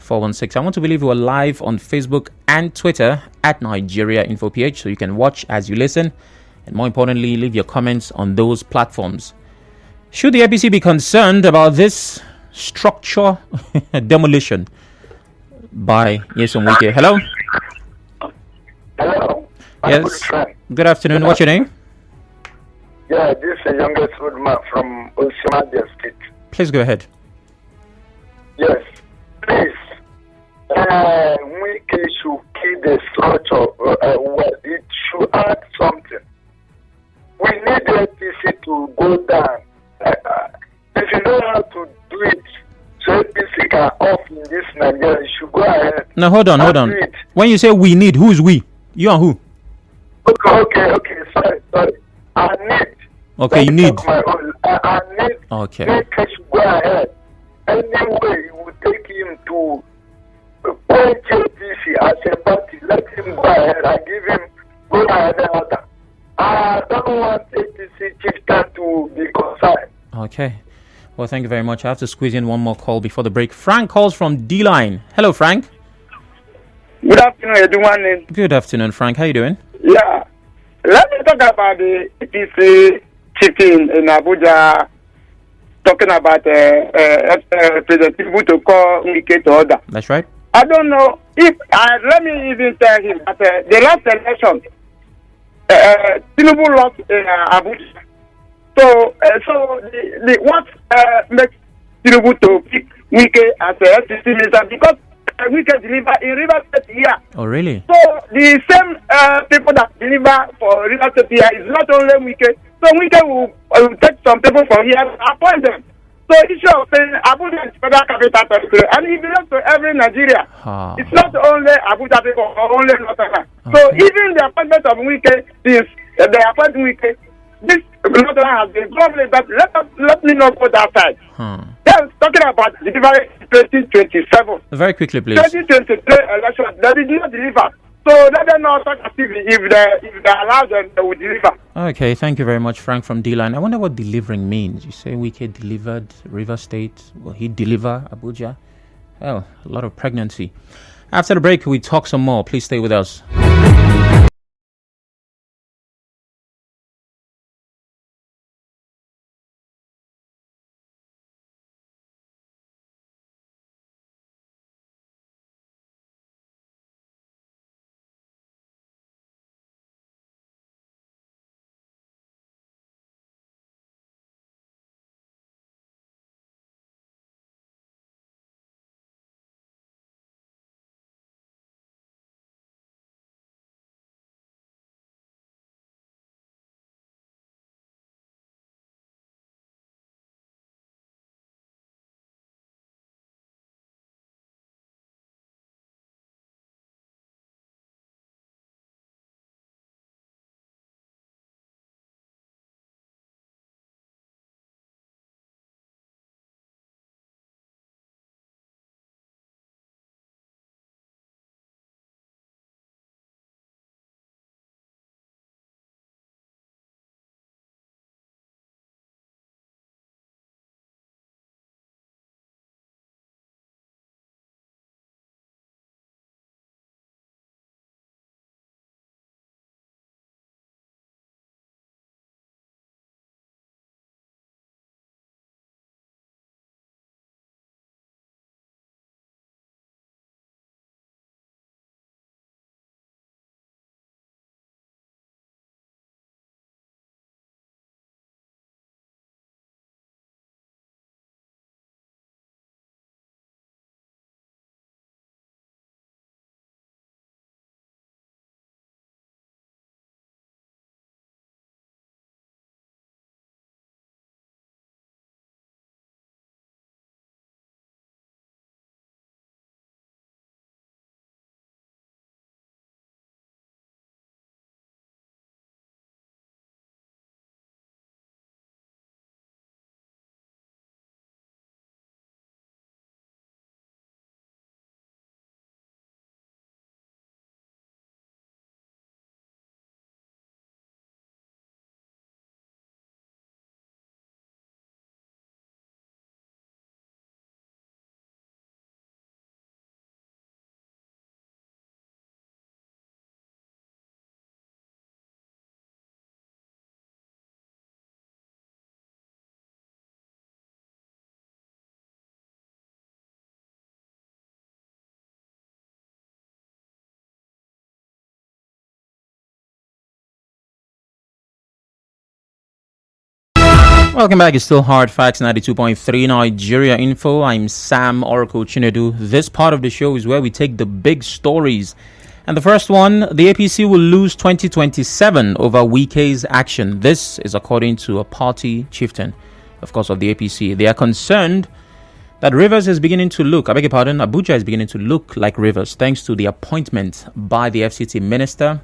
416. I want to believe we are live on Facebook and Twitter at Nigeria InfoPH, so you can watch as you listen, and more importantly, leave your comments on those platforms. Should the APC be concerned about this structure demolition by Wike? Hello? Hello? Yes. Good afternoon. What's your name? Yeah, this is the youngest woodman from Oshamadia State. Please go ahead. Yes. Please. Wike should keep the structure. It should add something. We need the APC to go down. If you know how to do it, so APC can off in this Nigeria, you should go ahead. Now, hold on. When you say we need, who is we? You and who? Okay. Sorry. I need. Okay, you need. I need. Okay. Wike should go ahead. Anyway, it would take him to point APC as a party. Let him go ahead and give him go ahead and order. I don't want APC Chieftain to be concerned. Okay. Well, thank you very much. I have to squeeze in one more call before the break. Frank calls from D-Line. Hello, Frank. Good afternoon, everyone. Good afternoon, Frank. How you doing? Yeah. Let me talk about the APC chieftain in Abuja, talking about President Tinubu to call Wike to order. That's right. I don't know if, let me even tell him that the last election, Tinubu lost in Abuja. So what makes Tinubu to pick Wike as a FCC minister? Because Wike deliver in River State here. Oh, really? So the same people that deliver for River State here is not only Wike. So Wike will take some people from here and appoint them. So issue of saying Abuja is federal capital territory, and it belongs to every Nigeria. It's not only Abuja people or only Northern. So even the appointment of Wike is the appointment Wike. This Northern has been probably, but let me not go that side. They're talking about delivery 2027. Very quickly, please. 2023 election, they did not deliver. So let them not talk as if they allow them, they will deliver. Okay, thank you very much, Frank from D-Line. I wonder what delivering means. You say Wike delivered River State. Will he deliver Abuja? Well, a lot of pregnancy. After the break, we talk some more. Please stay with us. Welcome back. It's still Hard Facts 92.3 Nigeria Info. I'm Sam Oracle Chinedu. This part of the show is where we take the big stories. And the first one, the APC will lose 2027 over Wike's action. This is according to a party chieftain, of course, of the APC. They are concerned that Rivers is beginning to look, Abuja is beginning to look like Rivers thanks to the appointment by the FCT minister.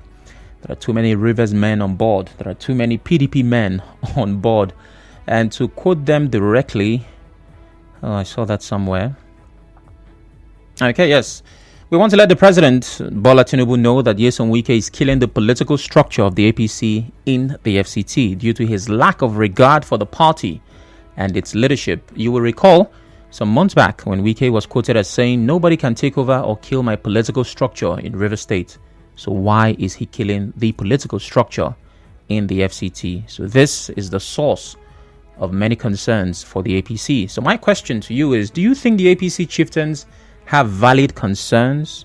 There are too many Rivers men on board. There are too many PDP men on board. And to quote them directly, I saw that somewhere. Okay, yes. We want to let the President, Bola Tinubu, know that Nyesom Wike is killing the political structure of the APC in the FCT due to his lack of regard for the party and its leadership. You will recall some months back when Wike was quoted as saying, "Nobody can take over or kill my political structure in River State." So why is he killing the political structure in the FCT? So this is the source of many concerns for the APC. So my question to you is, do you think the APC chieftains have valid concerns?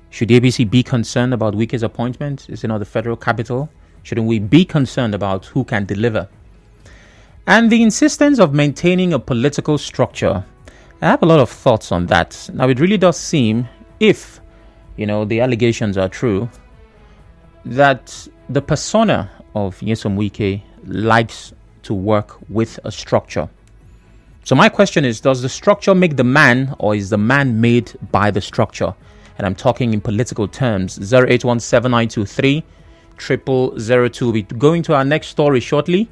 Should the APC be concerned about Wike's appointment? Is it not the federal capital? Shouldn't we be concerned about who can deliver? And the insistence of maintaining a political structure, I have a lot of thoughts on that. Now, it really does seem, if, the allegations are true, that the persona of Nyesom Wike likes to work with a structure. So my question is, does the structure make the man, or is the man made by the structure? And I'm talking in political terms. 08179230002. We'll be going to our next story shortly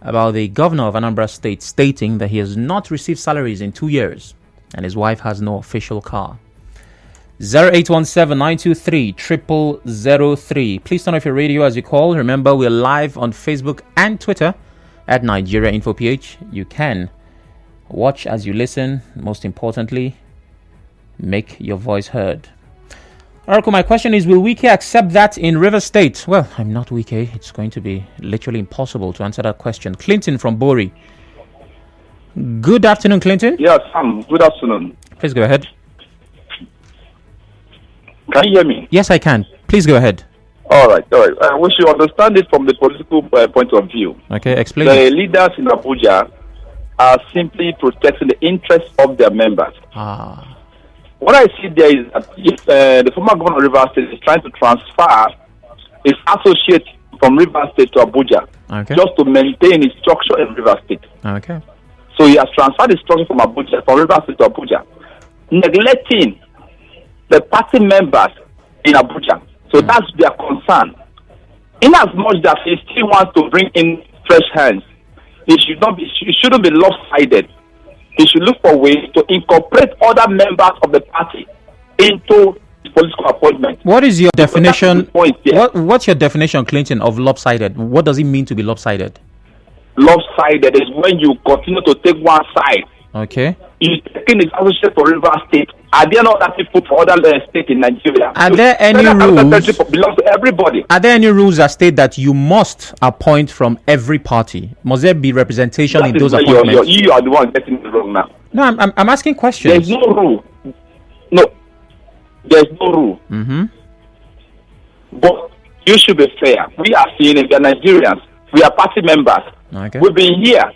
about the governor of Anambra State stating that he has not received salaries in 2 years and his wife has no official car. 08179230003. Please turn off your radio as you call. Remember, we're live on Facebook and Twitter at Nigeria Info PH. You can watch as you listen. Most importantly, make your voice heard. Oracle, my question is, will Wike accept that in River State? Well, I'm not Wike. It's going to be literally impossible to answer that question. Clinton from Bori. Good afternoon, Clinton. Yes, Sam. Good afternoon. Please go ahead. Can you hear me? Yes, I can. Please go ahead. All right. We should understand it from the political point of view. Okay, explain. The leaders in Abuja are simply protecting the interests of their members. What I see there is that if the former governor of River State is trying to transfer his associate from River State to Abuja, just to maintain his structure in River State. Okay. So he has transferred his structure from River State to Abuja, neglecting the party members in Abuja. So that's their concern. In as much that he still wants to bring in fresh hands, it shouldn't be lopsided. He should look for ways to incorporate other members of the party into political appointment. What is your definition? What's your definition, Clinton, of lopsided? What does it mean to be lopsided? Lopsided is when you continue to take one side. Okay. You're taking his associate for River State. Are there not other people for other states in Nigeria? Are there any rules? Belongs to everybody. Are there any rules that state that you must appoint from every party? Must there be representation in those appointments? You are the one getting it wrong now. No, I'm asking questions. There's no rule. No, there's no rule. But you should be fair. We are seeing it. We are Nigerians. We are party members. Okay. We've been here.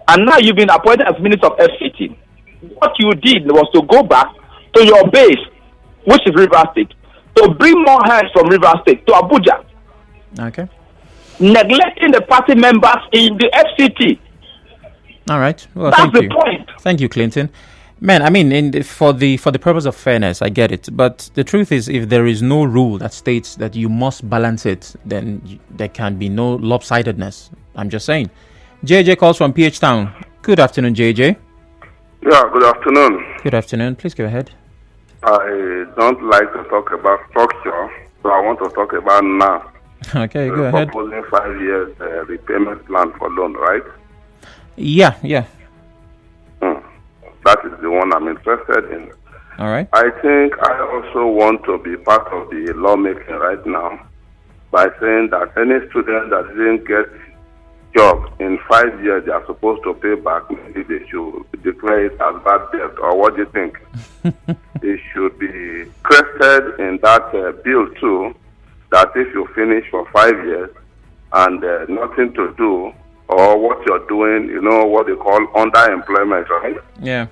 And now you've been appointed as Minister of FCT. What you did was to go back to your base, which is River State, to bring more hands from River State to Abuja. Okay. Neglecting the party members in the FCT. All right. Well, that's thank the you. point. Thank you, Clinton. Man, I mean, for the purpose of fairness, I get it. But the truth is, if there is no rule that states that you must balance it, then there can be no lopsidedness. I'm just saying. JJ calls from PH Town. Good afternoon, JJ. Yeah, good afternoon. Good afternoon. Please go ahead. I don't like to talk about structure, so I want to talk about now. Okay, go ahead. Proposing 5 years repayment plan for loan, right? Yeah. That is the one I'm interested in. All right. I think I also want to be part of the lawmaking right now by saying that any student that didn't get job in 5 years they are supposed to pay back. Maybe they should declare it as bad debt, or what do you think? It should be crested in that bill too, that if you finish for 5 years and nothing to do, or what you're doing, what they call underemployment, right? Yeah.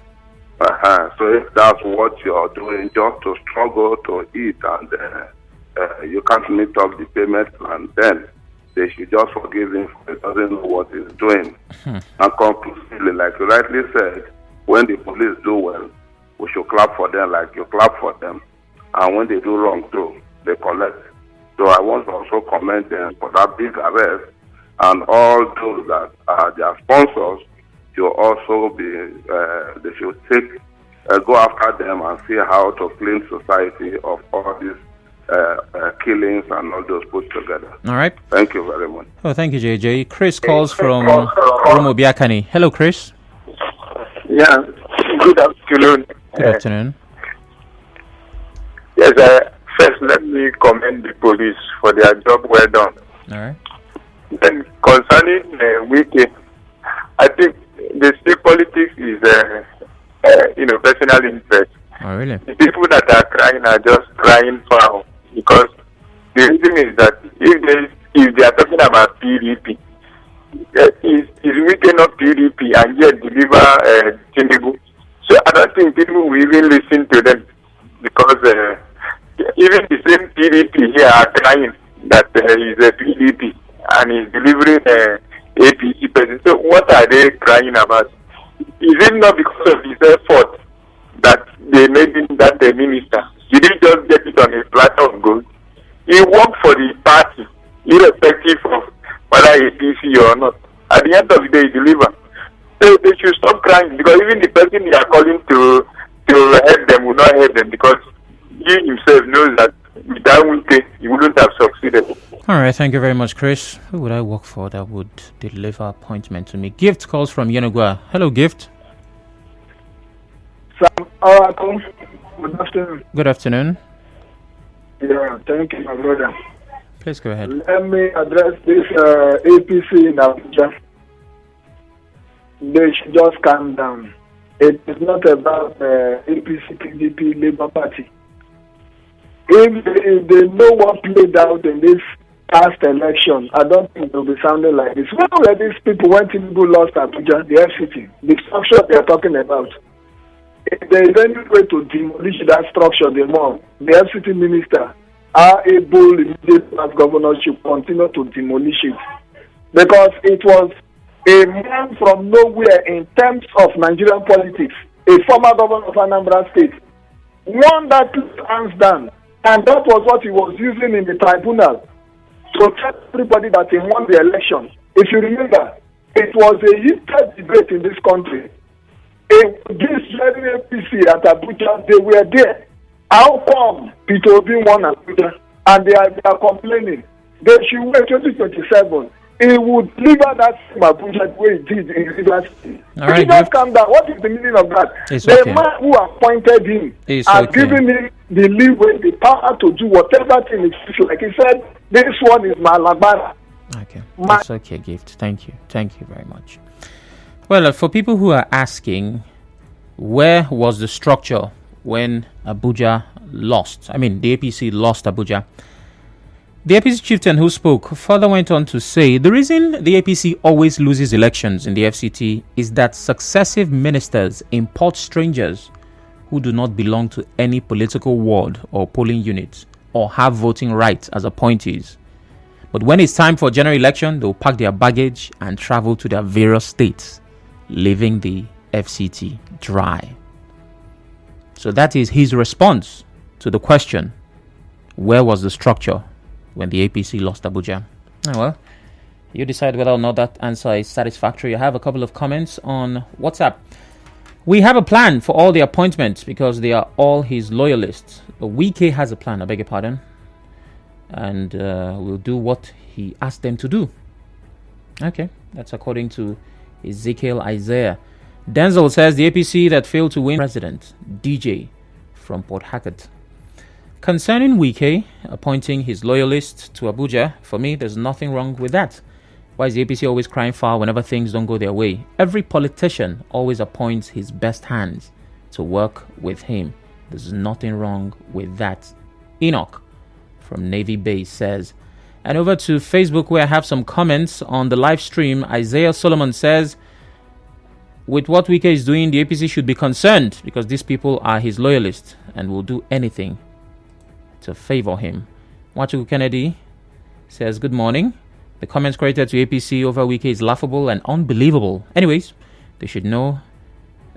So if that's what you're doing, just to struggle to eat and you can't meet up the payment plan, then they should just forgive him for he doesn't know what he's doing. And conclusively, like you rightly said, when the police do well, we should clap for them like you clap for them. And when they do wrong too, they collect. So I want to also commend them for that big arrest, and all those that are their sponsors should also be, they should go after them and see how to clean society of all these killings and all those put together. All right. Thank you very much. Oh, thank you, JJ. Chris calls from Romobiakani. Hello, Chris. Yeah. Good afternoon. Good afternoon. Yes, first let me commend the police for their job well done. All right. Then concerning Wike, I think the state politics is, personal interest. Oh, really? The people that are crying are just crying foul, because the reason is that if they are talking about PDP, is Wike not PDP and yet deliver Tinubu? So I don't think people will even listen to them, because even the same PDP here are crying that he's a PDP and he's delivering APC president. So what are they crying about? Is it not because of his effort that they made him that minister? Did he just get it on a platter of gold? He worked for the party, irrespective of whether APC or not. At the end of the day, he delivered. So they should stop crying, because even the person they are calling to help them will not help them, because he himself knows that without Wike, he wouldn't have succeeded. All right, thank you very much, Chris. Who would I work for that would deliver appointment to me? Gift calls from Yenogua. Hello, Gift. Good afternoon. Good afternoon. Yeah, thank you, my brother. Please go ahead. Let me address this APC in Abuja. They should just calm down. It is not about APC, PDP, Labour Party. If they know what played out in this past election, I don't think they'll be sounding like this. When were these people when Tinubu lost Abuja, the FCT, the structure they are talking about? If there is any way to demolish that structure, the FCT minister are able, immediately as governor, should continue to demolish it. Because it was a man from nowhere in terms of Nigerian politics, a former governor of Anambra State, won that hands down. And that was what he was using in the tribunal to tell everybody that he won the election. If you remember, it was a heated debate in this country. This very APC at Abuja, they were there. How come Peter Obi won Abuja? And they are complaining. They should wait 2027. He would deliver that same Abuja the way he did in Rivers State. All right, just calm down. What is the meaning of that? The man who appointed him has given him the leeway, the power to do whatever thing it feels like. He said, this one is Malabara. Okay, that's okay, Gift. Thank you. Thank you very much. Well, for people who are asking, where was the structure when Abuja lost? I mean, the APC lost Abuja. The APC chieftain who spoke further went on to say the reason the APC always loses elections in the FCT is that successive ministers import strangers who do not belong to any political ward or polling unit or have voting rights as appointees. But when it's time for general election, they'll pack their baggage and travel to their various states, leaving the FCT dry. So that is his response to the question, where was the structure when the APC lost Abuja? Well, you decide whether or not that answer is satisfactory. I have a couple of comments on WhatsApp. We have a plan for all the appointments because they are all his loyalists. Wike has a plan, I beg your pardon. And we'll do what he asked them to do. Okay, that's according to Ezekiel Isaiah. Denzel says the APC that failed to win president, DJ from Port Harcourt. Concerning Wike appointing his loyalists to Abuja, for me, there's nothing wrong with that. Why is the APC always crying foul whenever things don't go their way? Every politician always appoints his best hands to work with him. There's nothing wrong with that. Enoch from Navy Base says, And over to Facebook, where I have some comments on the live stream. Isaiah Solomon says, with what Wike is doing, the APC should be concerned because these people are his loyalists and will do anything to favor him. Wachuku Kennedy says, good morning. The comments credited to APC over Wike is laughable and unbelievable. Anyways, they should know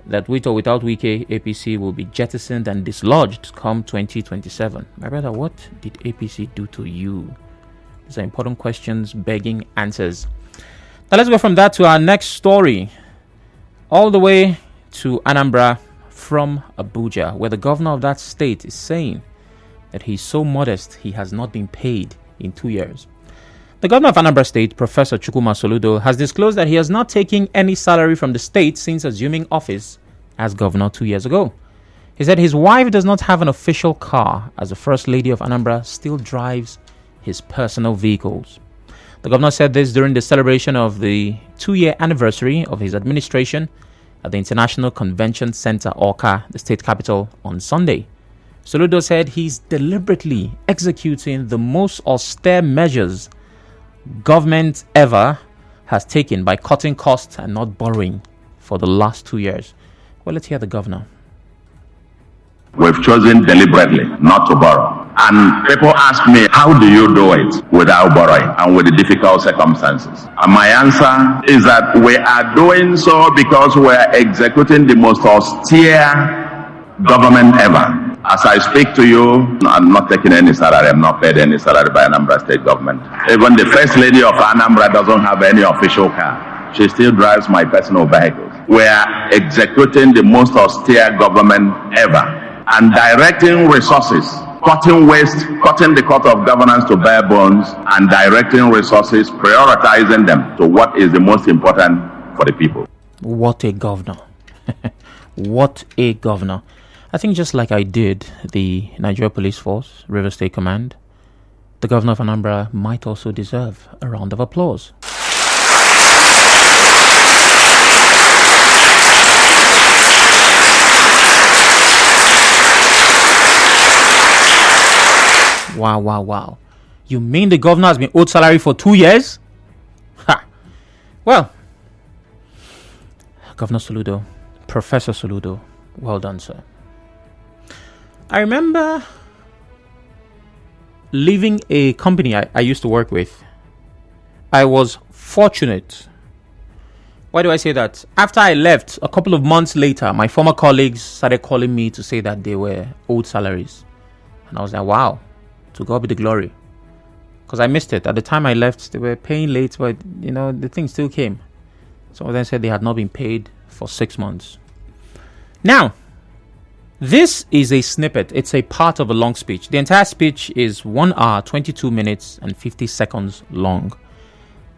that with or without Wike, APC will be jettisoned and dislodged come 2027. My brother, what did APC do to you? These are important questions begging answers. Now let's go from that to our next story. All the way to Anambra from Abuja, where the governor of that state is saying that he's so modest he has not been paid in 2 years. The governor of Anambra State, Professor Soludo, has disclosed that he has not taken any salary from the state since assuming office as governor 2 years ago. He said his wife does not have an official car, as the First Lady of Anambra still drives his personal vehicles. The governor said this during the celebration of the 2-year anniversary of his administration at the International Convention Center, Awka, the state capital, on Sunday. Soludo said he's deliberately executing the most austere measures government ever has taken by cutting costs and not borrowing for the last 2 years. Well, let's hear the governor. We've chosen deliberately not to borrow. And people ask me, how do you do it without borrowing and with the difficult circumstances? And my answer is that we are doing so because we are executing the most austere government ever. As I speak to you, I'm not taking any salary. I'm not paid any salary by Anambra State government. Even the First Lady of Anambra doesn't have any official car. She still drives my personal vehicles. We are executing the most austere government ever and directing resources, cutting waste, cutting the cut of governance to bare bones, and directing resources, prioritizing them to what is the most important for the people. What a governor. What a governor. I think just like I did the Nigeria Police Force, River State Command, the governor of Anambra might also deserve a round of applause. Wow. You mean the governor has been owed salary for 2 years? Ha! Well, Governor Soludo, Professor Soludo, well done, sir. I remember leaving a company I used to work with. I was fortunate. Why do I say that? After I left, a couple of months later, my former colleagues started calling me to say that they were owed salaries. And I was like, wow. To God be the glory. Because I missed it. At the time I left, they were paying late, but, the thing still came. Some of them said they had not been paid for 6 months. Now, this is a snippet. It's a part of a long speech. The entire speech is 1 hour, 22 minutes, and 50 seconds long.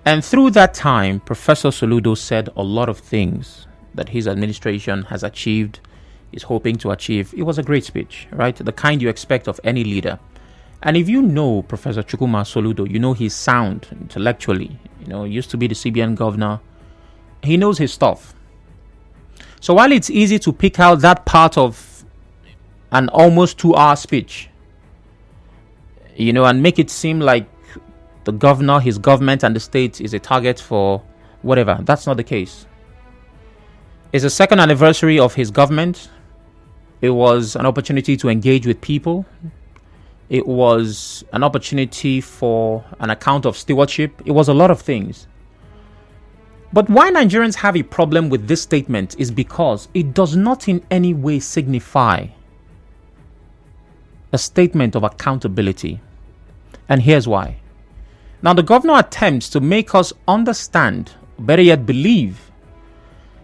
And through that time, Professor Soludo said a lot of things that his administration has achieved, is hoping to achieve. It was a great speech, right? The kind you expect of any leader. And if you know Professor Soludo, you know he's sound intellectually. He used to be the CBN governor. He knows his stuff. So while it's easy to pick out that part of an almost 2-hour speech, and make it seem like the governor, his government, and the state is a target for whatever, that's not the case. It's the second anniversary of his government. It was an opportunity to engage with people. It was an opportunity for an account of stewardship. It was a lot of things. But why Nigerians have a problem with this statement is because it does not in any way signify a statement of accountability. And here's why. Now, the governor attempts to make us understand, better yet believe,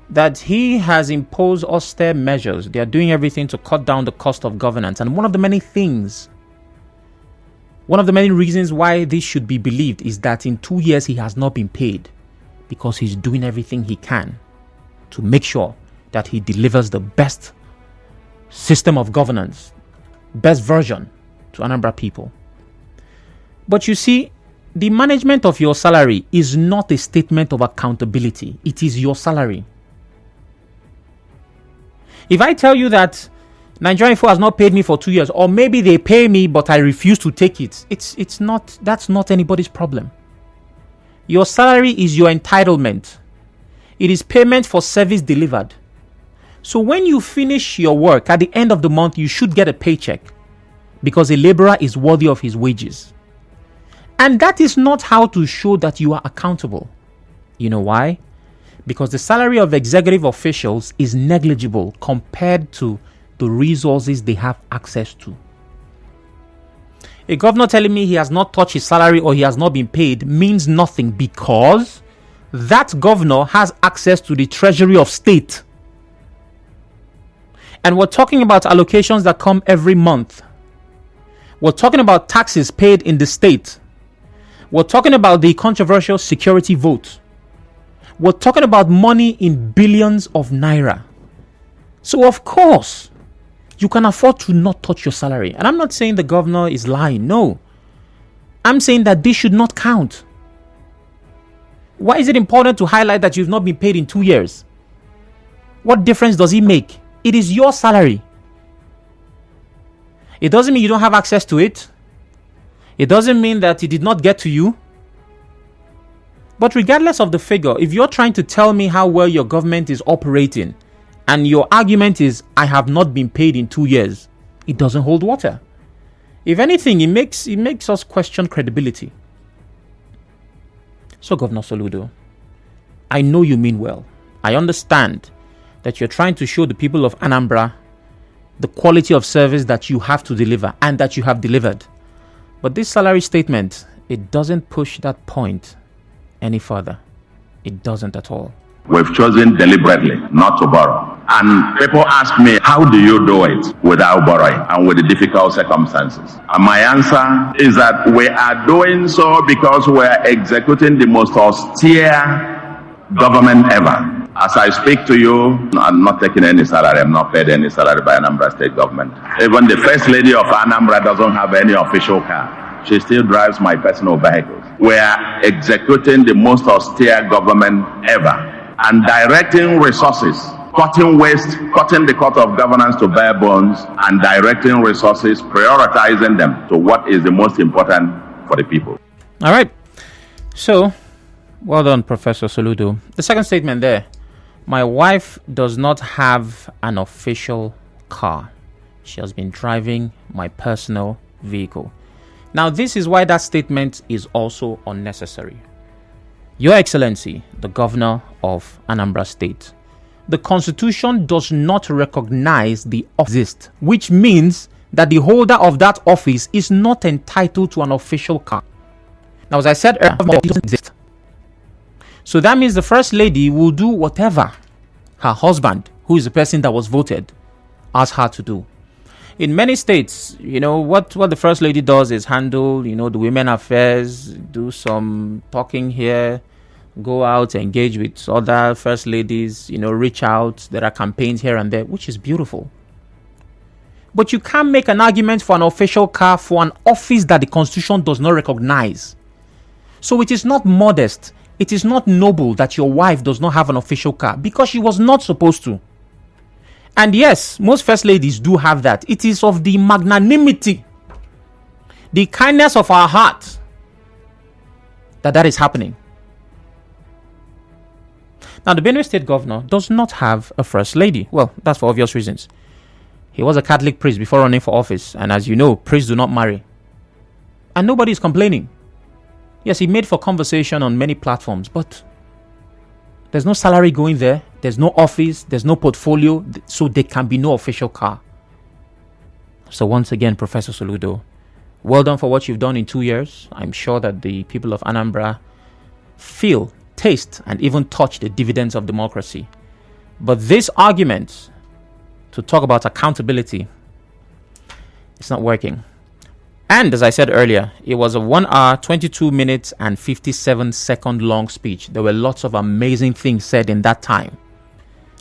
that he has imposed austere measures. They are doing everything to cut down the cost of governance. And one of the many reasons why this should be believed is that in 2 years he has not been paid because he's doing everything he can to make sure that he delivers the best system of governance, best version to Anambra people. But you see, the management of your salary is not a statement of accountability. It is your salary. If I tell you that Nigeria Info has not paid me for 2 years, or maybe they pay me but I refuse to take it. It's not, that's not anybody's problem. Your salary is your entitlement. It is payment for service delivered. So when you finish your work at the end of the month, you should get a paycheck, because a laborer is worthy of his wages. And that is not how to show that you are accountable. You know why? Because the salary of executive officials is negligible compared to the resources they have access to. A governor telling me he has not touched his salary or he has not been paid means nothing, because that governor has access to the treasury of state. And we're talking about allocations that come every month. We're talking about taxes paid in the state. We're talking about the controversial security vote. We're talking about money in billions of naira. So of course, you can afford to not touch your salary. And I'm not saying the governor is lying. No. I'm saying that this should not count. Why is it important to highlight that you've not been paid in 2 years? What difference does it make? It is your salary. It doesn't mean you don't have access to it. It doesn't mean that it did not get to you. But regardless of the figure, if you're trying to tell me how well your government is operating, and your argument is, I have not been paid in 2 years, it doesn't hold water. If anything, it makes us question credibility. So, Governor Soludo, I know you mean well. I understand that you're trying to show the people of Anambra the quality of service that you have to deliver and that you have delivered. But this salary statement, it doesn't push that point any further. It doesn't at all. We've chosen deliberately not to borrow. And people ask me, how do you do it without borrowing and with the difficult circumstances? And my answer is that we are doing so because we are executing the most austere government ever. As I speak to you, I'm not taking any salary. I'm not paid any salary by Anambra state government. Even the first lady of Anambra doesn't have any official car. She still drives my personal vehicles. We are executing the most austere government ever and directing resources, cutting waste, cutting the cut of governance to bare bones, and directing resources, prioritizing them to what is the most important for the people. All right. So, well done, Professor Soludo. The second statement there. My wife does not have an official car. She has been driving my personal vehicle. Now, this is why that statement is also unnecessary. Your Excellency, the Governor of Anambra State, the Constitution does not recognize the office, which means that the holder of that office is not entitled to an official car. Now, as I said earlier, it doesn't exist. So that means the First Lady will do whatever her husband, who is the person that was voted, asks her to do. In many states, what the First Lady does is handle, the women affairs, do some talking here, go out, engage with other First Ladies, reach out. There are campaigns here and there, which is beautiful. But you can't make an argument for an official car for an office that the Constitution does not recognize. So it is not modest. It is not noble that your wife does not have an official car because she was not supposed to. And yes, most First Ladies do have that. It is of the magnanimity, the kindness of our heart that is happening. Now, the Benue State Governor does not have a First Lady. Well, that's for obvious reasons. He was a Catholic priest before running for office. And as you know, priests do not marry. And nobody is complaining. Yes, he made for conversation on many platforms, but there's no salary going there. There's no office. There's no portfolio. So there can be no official car. So once again, Professor Soludo, well done for what you've done in 2 years. I'm sure that the people of Anambra feel, taste, and even touch the dividends of democracy. But this argument to talk about accountability, it's not working. And as I said earlier, it was a 1 hour, 22 minutes and 57 second long speech. There were lots of amazing things said in that time.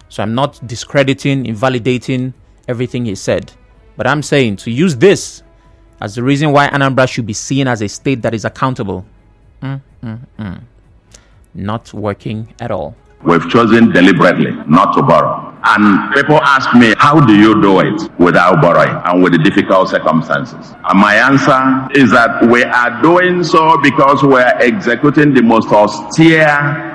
So I'm not discrediting, invalidating everything he said. But I'm saying to use this as the reason why Anambra should be seen as a state that is accountable. Not working at all. We've chosen deliberately not to borrow. And people ask me, how do you do it without borrowing and with the difficult circumstances? And my answer is that we are doing so because we are executing the most austere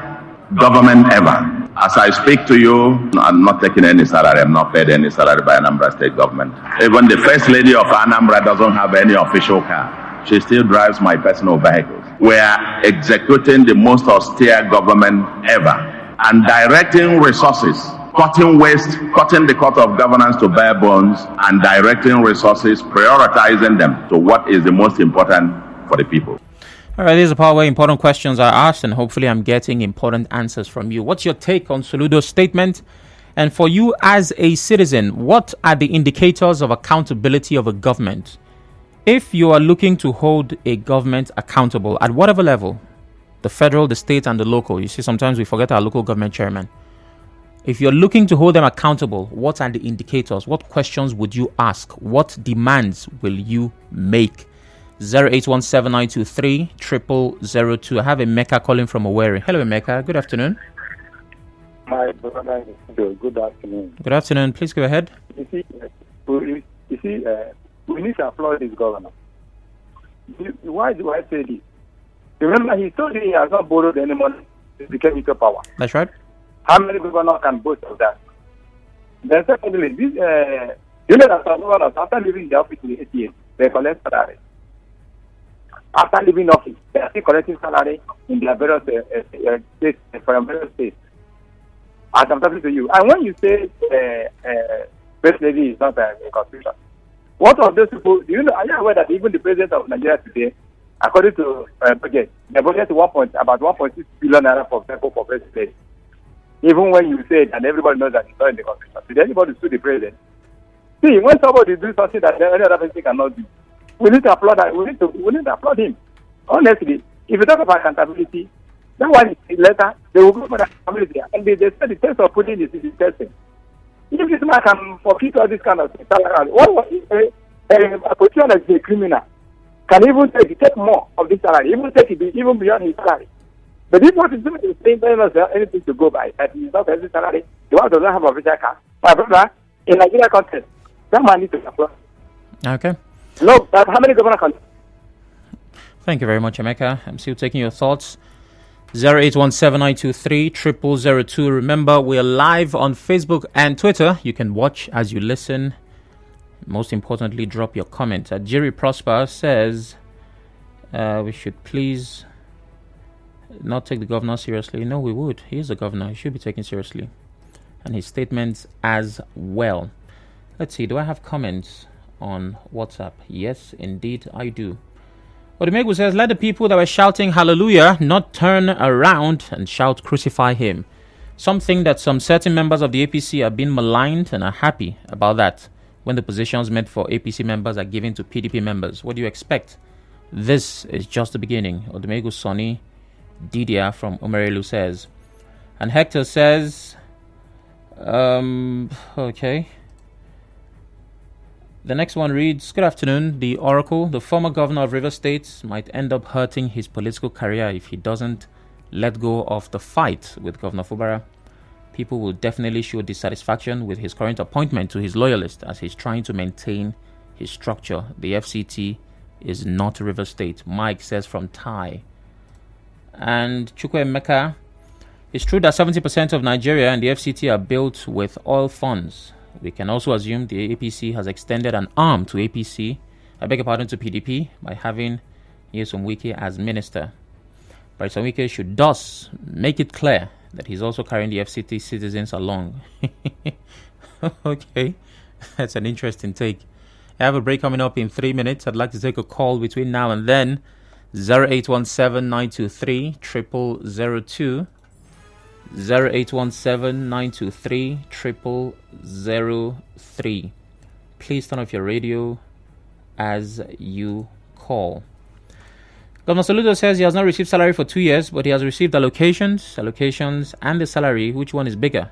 government ever. As I speak to you, I'm not taking any salary. I'm not paid any salary by Anambra state government. Even the first lady of Anambra doesn't have any official car. She still drives my personal vehicles. We are executing the most austere government ever and directing resources, cutting waste, cutting the cut of governance to bare bones, and directing resources, prioritizing them to what is the most important for the people. All right, these are part where important questions are asked, and hopefully I'm getting important answers from you. What's your take on Soludo's statement? And for you as a citizen, what are the indicators of accountability of a government? If you are looking to hold a government accountable at whatever level, the federal, the state, and the local, you see, sometimes we forget our local government chairman. If you're looking to hold them accountable, what are the indicators? What questions would you ask? What demands will you make? 08179230002. I have Emeka calling from Owerri. Hello, Emeka. Good afternoon. My brother, good afternoon. Good afternoon. Please go ahead. You see, we need to applaud this governor. Why do I say this? Remember, he told you he has not borrowed any money to become into power. That's right. How many governors can boast of that? Then secondly, this, you know that some governors, after leaving the office in the 8 years, they collect salary. After leaving office, they are still collecting salary in their various states, from various states. As I'm talking to you. And when you say First Lady is not a constitution, what of those people, do you know, are you aware that even the president of Nigeria today, according to budget, the budget is about 1.6 billion naira for example for First Lady. Even when you say it and everybody knows that it's not in the constitution. Did anybody sue the president? See, when somebody does something that any other person cannot do, we need to applaud that. We need to applaud him. Honestly, if you talk about accountability, that one is later, they will go for the accountability. And they said the test of putting this is testing. If this man can forfeit all this kind of thing, what was a position as a criminal can even take more of this salary, even take it even beyond his salary. But if what is doing is saying there is anything to go by, that he's not having salary, the one does not have a official car. My brother, in Nigeria context, that man needs to applaud. Okay. No, but how many governors can? Thank you very much, Emeka. I'm still taking your thoughts. 08179230002. Remember, we are live on Facebook and Twitter. You can watch as you listen. Most importantly, drop your comments. Jerry Prosper says we should please not take the governor seriously. No, we would. He is the governor. He should be taken seriously. And his statements as well. Let's see. Do I have comments on WhatsApp? Yes, indeed, I do. Odumegu says, let the people that were shouting hallelujah not turn around and shout crucify him. Something that some certain members of the APC are being maligned and are happy about that when the positions meant for APC members are given to PDP members. What do you expect? This is just the beginning. Odumegu Sonny Didia from Umerelu says. And Hector says, okay. The next one reads, good afternoon. The Oracle, the former governor of River State, might end up hurting his political career if he doesn't let go of the fight with Governor Fubara. People will definitely show dissatisfaction with his current appointment to his loyalists as he's trying to maintain his structure. The FCT is not River State. Mike says from Thai. And Chukwuemeka, it's true that 70% of Nigeria and the FCT are built with oil funds. We can also assume the APC has extended an arm to APC, to PDP, by having Nyesom Wike as minister. But Nyesom Wike should thus make it clear that he's also carrying the FCT citizens along. Okay, that's an interesting take. I have a break coming up in 3 minutes. I'd like to take a call between now and then. 0817-923-0002. 0817-923-0003. Please turn off your radio as you call. Governor Soludo says he has not received salary for 2 years, but he has received allocations, and the salary. Which one is bigger?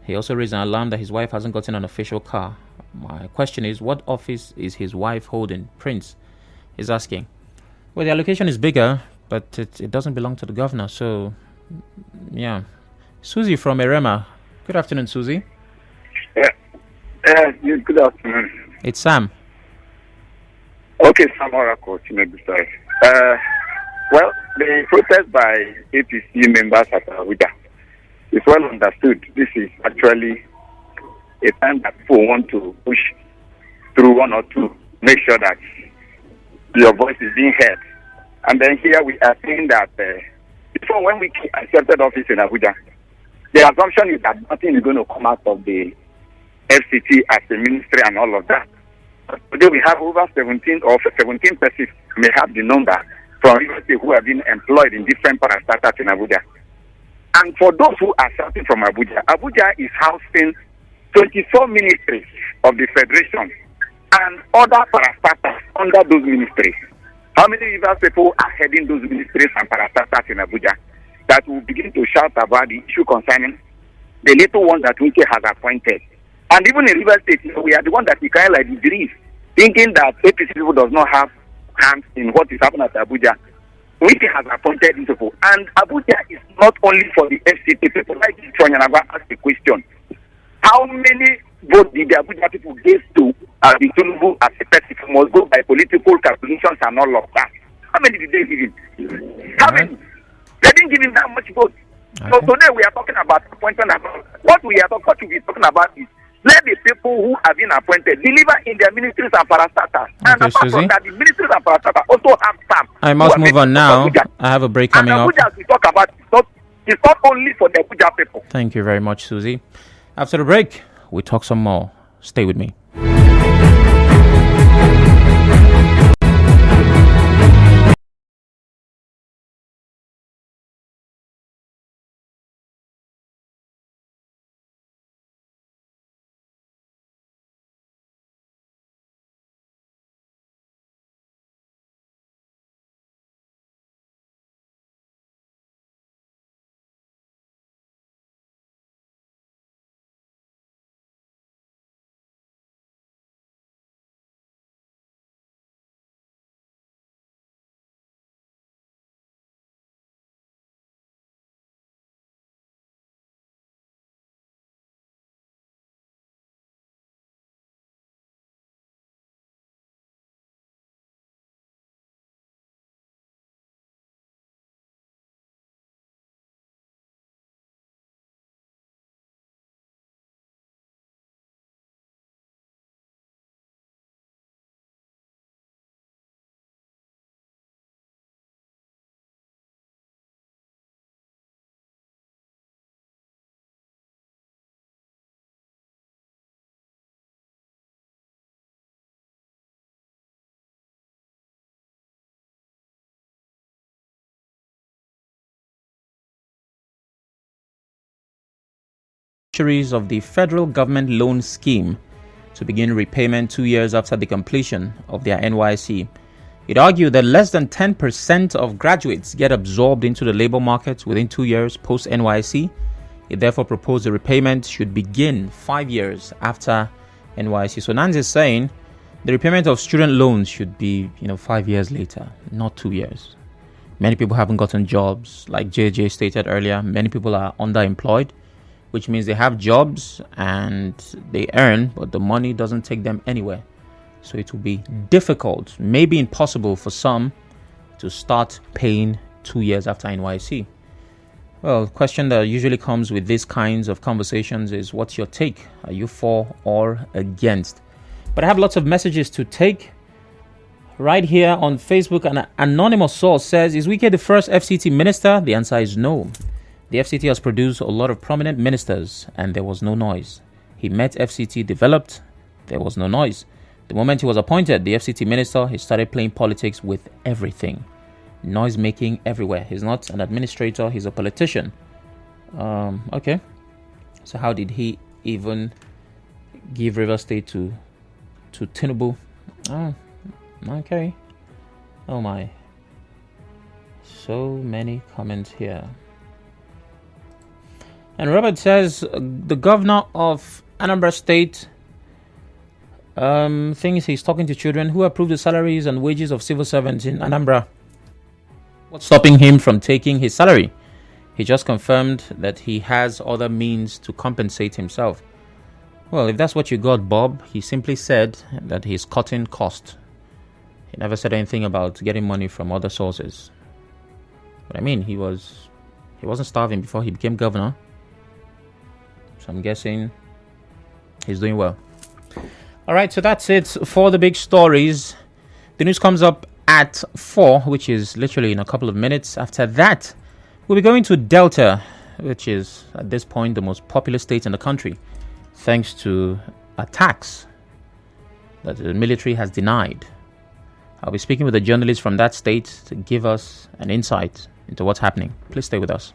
He also raised an alarm that his wife hasn't gotten an official car. My question is, what office is his wife holding? Prince is asking. Well, the allocation is bigger, but it doesn't belong to the governor, so yeah. Susie from Erema. Good afternoon, Susie. Good afternoon. It's Sam. Okay, Sam Oracle, sorry. Well, the protest by APC members at Abuja is well understood. This is actually a time that people want to push through one or two, make sure that your voice is being heard. And then here we are saying that before when we accepted office in Abuja, the assumption is that nothing is going to come out of the FCT as a ministry and all of that. But today we have over 17 persons, may have the number, from university who have been employed in different parastatals in Abuja. And for those who are starting from Abuja, Abuja is housing 24 ministries of the Federation and other parastatals under those ministries. How many Rivers people are heading those ministries and parastatals in Abuja that will begin to shout about the issue concerning the little one that Wike has appointed? And even in River State, we are the one that we kind of like degrees, thinking that APC people does not have hands in what is happening at Abuja. Wike has appointed these people. And Abuja is not only for the FCT people. Like Anambra asked the question, how many votes did the Abuja people give to the Soludo as a person who must go by political calculations and all of that? How many did they give him? How many? They didn't give him that much vote. Okay. So today we are talking about appointment. What we are talking about is let the people who have been appointed deliver in their ministries and parastatals. Okay, and apart from that, the ministries and parastatals also have staff. I must move on now. I have a break coming up. Abuja, as we talk about, it's not only for the Abuja people. Thank you very much, Susie. After the break, we talk some more. Stay with me. Of the federal government loan scheme to begin repayment 2 years after the completion of their NYSC. It argued that less than 10% of graduates get absorbed into the labor market within 2 years post NYSC. It therefore proposed the repayment should begin 5 years after NYSC. So NANS is saying the repayment of student loans should be 5 years later, not 2 years. Many people haven't gotten jobs, like JJ stated earlier. Many people are underemployed, which means they have jobs and they earn, but the money doesn't take them anywhere. So it will be difficult, maybe impossible for some to start paying 2 years after NYSC. Well, the question that usually comes with these kinds of conversations is, what's your take? Are you for or against? But I have lots of messages to take. Right here on Facebook, an anonymous source says, is Wike the first FCT minister? The answer is no. The FCT has produced a lot of prominent ministers and there was no noise. He met FCT, developed, there was no noise. The moment he was appointed, the FCT minister, he started playing politics with everything. Noise making everywhere. He's not an administrator, he's a politician. Okay. So how did he even give River State to Tinubu? Oh, okay. Oh my. So many comments here. And Robert says the governor of Anambra State thinks he's talking to children who approve the salaries and wages of civil servants in Anambra. What's stopping him from taking his salary? He just confirmed that he has other means to compensate himself. Well, if that's what you got, Bob, he simply said that he's cutting cost. He never said anything about getting money from other sources. But I mean, he wasn't starving before he became governor. So I'm guessing he's doing well. All right, so that's it for the big stories. The news comes up at 4, which is literally in a couple of minutes. After that, we'll be going to Delta, which is at this point the most populous state in the country, thanks to attacks that the military has denied. I'll be speaking with a journalist from that state to give us an insight into what's happening. Please stay with us.